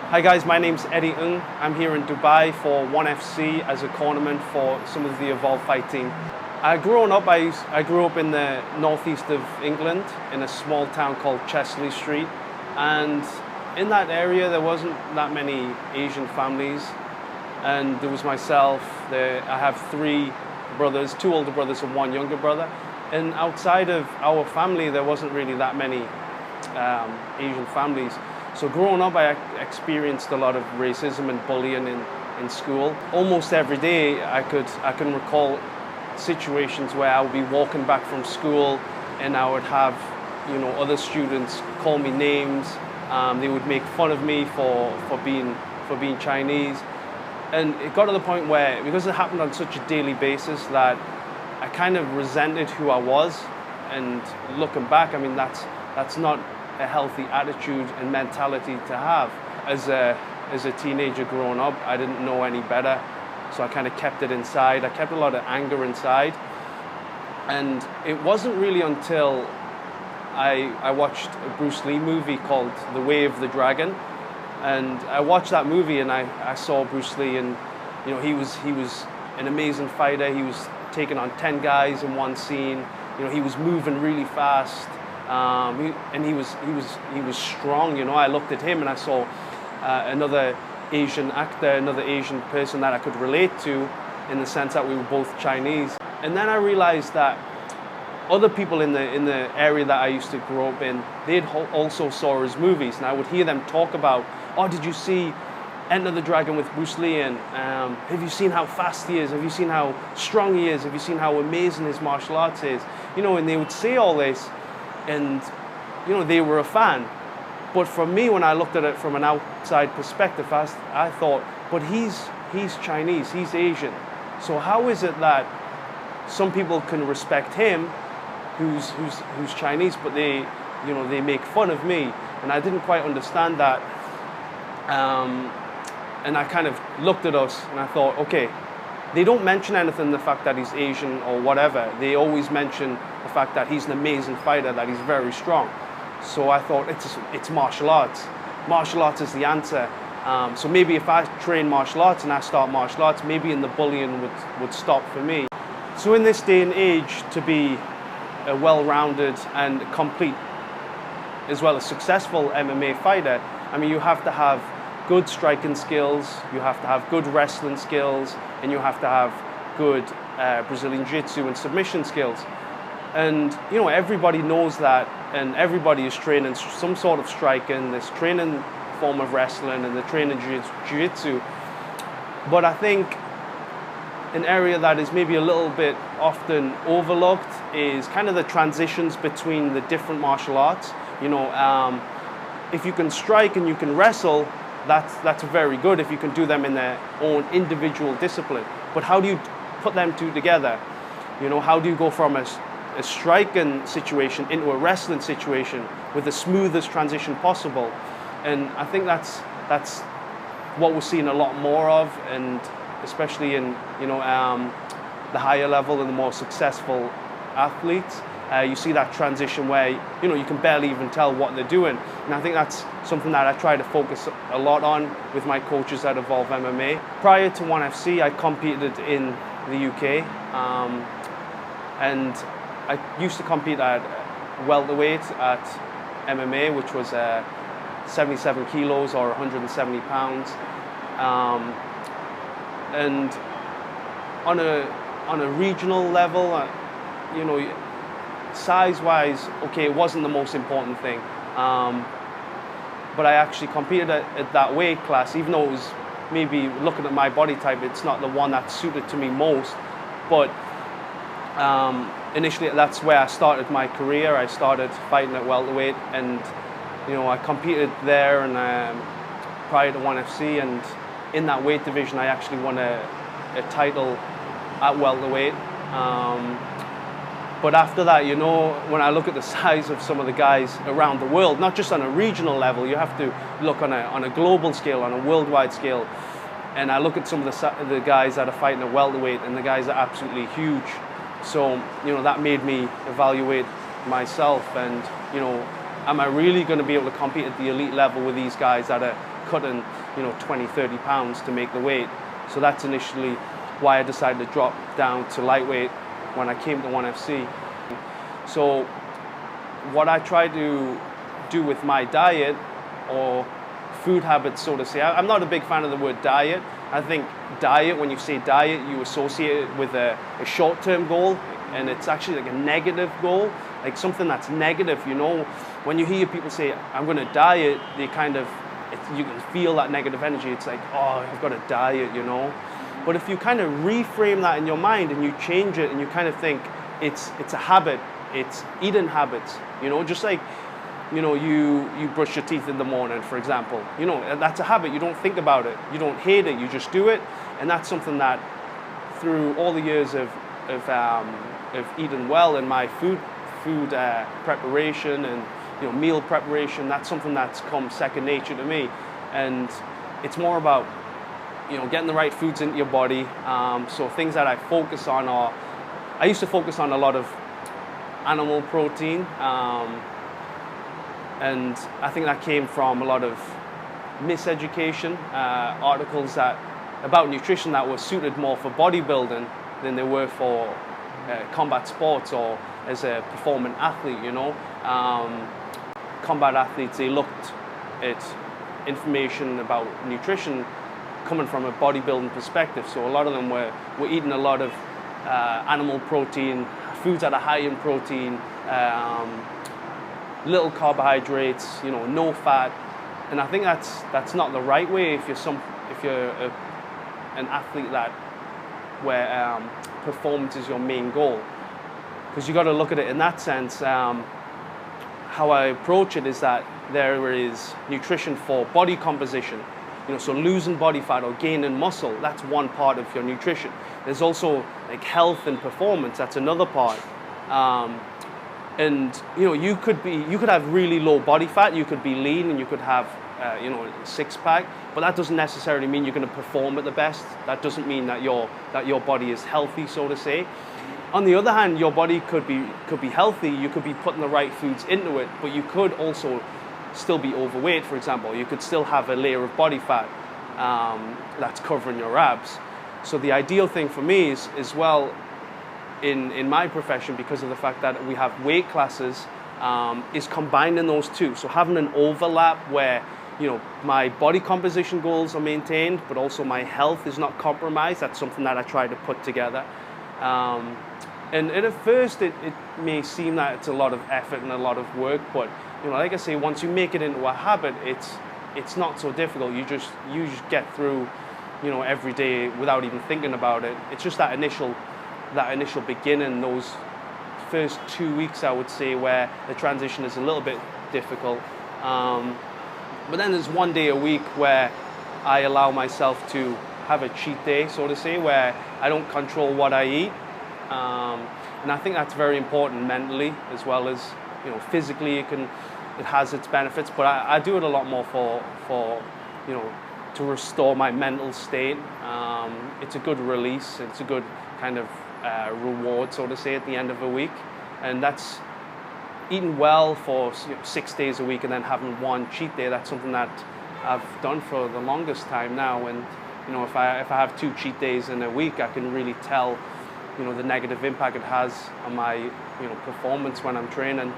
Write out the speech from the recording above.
Hi guys, my name's Eddie Ng. I'm here in Dubai for ONE FC as a cornerman for some of the Evolve Fight team. I grew up in the northeast of England in a small town called Chesley Street, and in that area there wasn't that many Asian families, and there was myself. I have three brothers, two older brothers and one younger brother, and outside of our family there wasn't really that many Asian families. So growing up, I experienced a lot of racism and bullying in school. Almost every day, I can recall situations where I would be walking back from school, and I would have, other students call me names. They would make fun of me for being Chinese, and it got to the point where, because it happened on such a daily basis, that I kind of resented who I was. And looking back, I mean, that's not a healthy attitude and mentality to have. As a teenager growing up, I didn't know any better, so I kind of kept it inside. I kept a lot of anger inside, and it wasn't really until I watched a Bruce Lee movie called The Way of the Dragon, and I watched that movie and I saw Bruce Lee, and he was an amazing fighter. He was taking on 10 guys in one scene. He was moving really fast. He was strong. I looked at him and I saw another Asian actor, another Asian person that I could relate to, in the sense that we were both Chinese. And then I realized that other people in the area that I used to grow up in, they'd also saw his movies, and I would hear them talk about, oh, did you see Enter the Dragon with Bruce Lee? And have you seen how fast he is? Have you seen how strong he is? Have you seen how amazing his martial arts is? And they would say all this, and they were a fan. But for me, when I looked at it from an outside perspective, I thought, but he's Chinese, he's Asian. So how is it that some people can respect him, who's Chinese, but they make fun of me? And I didn't quite understand that. And I kind of looked at us and I thought, okay, they don't mention anything, the fact that he's Asian or whatever. They always mention the fact that he's an amazing fighter, that he's very strong. So I thought, it's martial arts. Martial arts is the answer. So maybe if I train martial arts and I start martial arts, maybe the bullying would stop for me. So in this day and age, to be a well-rounded and complete, as well as successful MMA fighter, I mean, you have to have good striking skills, you have to have good wrestling skills, and you have to have good Brazilian Jiu-Jitsu and submission skills. And everybody knows that, and everybody is training some sort of striking, this training form of wrestling, and the training Jiu-Jitsu. But I think an area that is maybe a little bit often overlooked is kind of the transitions between the different martial arts. If you can strike and you can wrestle, that's very good if you can do them in their own individual discipline. But how do you put them two together? How do you go from a striking situation into a wrestling situation with the smoothest transition possible? And I think that's what we're seeing a lot more of, and especially in the higher level and the more successful athletes. You see that transition where you can barely even tell what they're doing, and I think that's something that I try to focus a lot on with my coaches at Evolve MMA. Prior to ONE FC, I competed in the UK, and I used to compete at welterweight at MMA, which was 77 kilos or 170 pounds, and on a regional level, size-wise, okay, it wasn't the most important thing, but I actually competed at that weight class, even though it was, maybe looking at my body type, it's not the one that suited to me most. But initially, that's where I started my career. I started fighting at welterweight, and I competed there, and prior to ONE FC, and in that weight division, I actually won a title at welterweight. But after that, when I look at the size of some of the guys around the world, not just on a regional level, you have to look on a global scale, on a worldwide scale. And I look at some of the guys that are fighting at welterweight, and the guys are absolutely huge. So, that made me evaluate myself, and, am I really going to be able to compete at the elite level with these guys that are cutting, 20, 30 pounds to make the weight. So that's initially why I decided to drop down to lightweight when I came to 1FC. So what I try to do with my diet or food habits, so to say, I'm not a big fan of the word diet. I think diet, when you say diet, you associate it with a short-term goal, and it's actually like a negative goal, like something that's negative, When you hear people say, I'm going to diet, you can feel that negative energy. It's like, oh, I've got to diet, But if you kind of reframe that in your mind and you change it and you kind of think it's a habit, it's eating habits, just like, you brush your teeth in the morning, for example. That's a habit. You don't think about it. You don't hate it. You just do it. And that's something that through all the years of eating well in my food preparation and meal preparation, that's something that's come second nature to me. And it's more about getting the right foods into your body. So things that I focus on I used to focus on a lot of animal protein, and I think that came from a lot of miseducation, articles about nutrition that were suited more for bodybuilding than they were for combat sports or as a performing athlete, Combat athletes, they looked at information about nutrition coming from a bodybuilding perspective. So a lot of them were eating a lot of animal protein, foods that are high in protein, little carbohydrates, no fat. And I think that's not the right way if you're an athlete where performance is your main goal. Because you got to look at it in that sense. How I approach it is that there is nutrition for body composition, so losing body fat or gaining muscle, that's one part of your nutrition. There's also like health and performance, that's another part. And you could have really low body fat, you could be lean, and you could have a six-pack, but that doesn't necessarily mean you're going to perform at the best. That doesn't mean that your body is healthy, so to say. On the other hand, your body could be healthy, you could be putting the right foods into it, but you could also still be overweight, for example. You could still have a layer of body fat that's covering your abs. So the ideal thing for me is well, in my profession, because of the fact that we have weight classes, is combining those two. So having an overlap where my body composition goals are maintained, but also my health is not compromised. That's something that I try to put together. And at first, it may seem that it's a lot of effort and a lot of work, but like I say, once you make it into a habit, it's not so difficult. You just get through, every day without even thinking about it. It's just that initial beginning, those first 2 weeks, I would say, where the transition is a little bit difficult. But then there's one day a week where I allow myself to have a cheat day, so to say, where I don't control what I eat. And I think that's very important mentally as well as physically. It has its benefits, but I do it a lot more for to restore my mental state. It's a good release. It's a good kind of reward, so to say, at the end of a week. And that's eating well for 6 days a week and then having one cheat day. That's something that I've done for the longest time now. And if I have 2 cheat days in a week, I can really tell the negative impact it has on my performance when I'm training.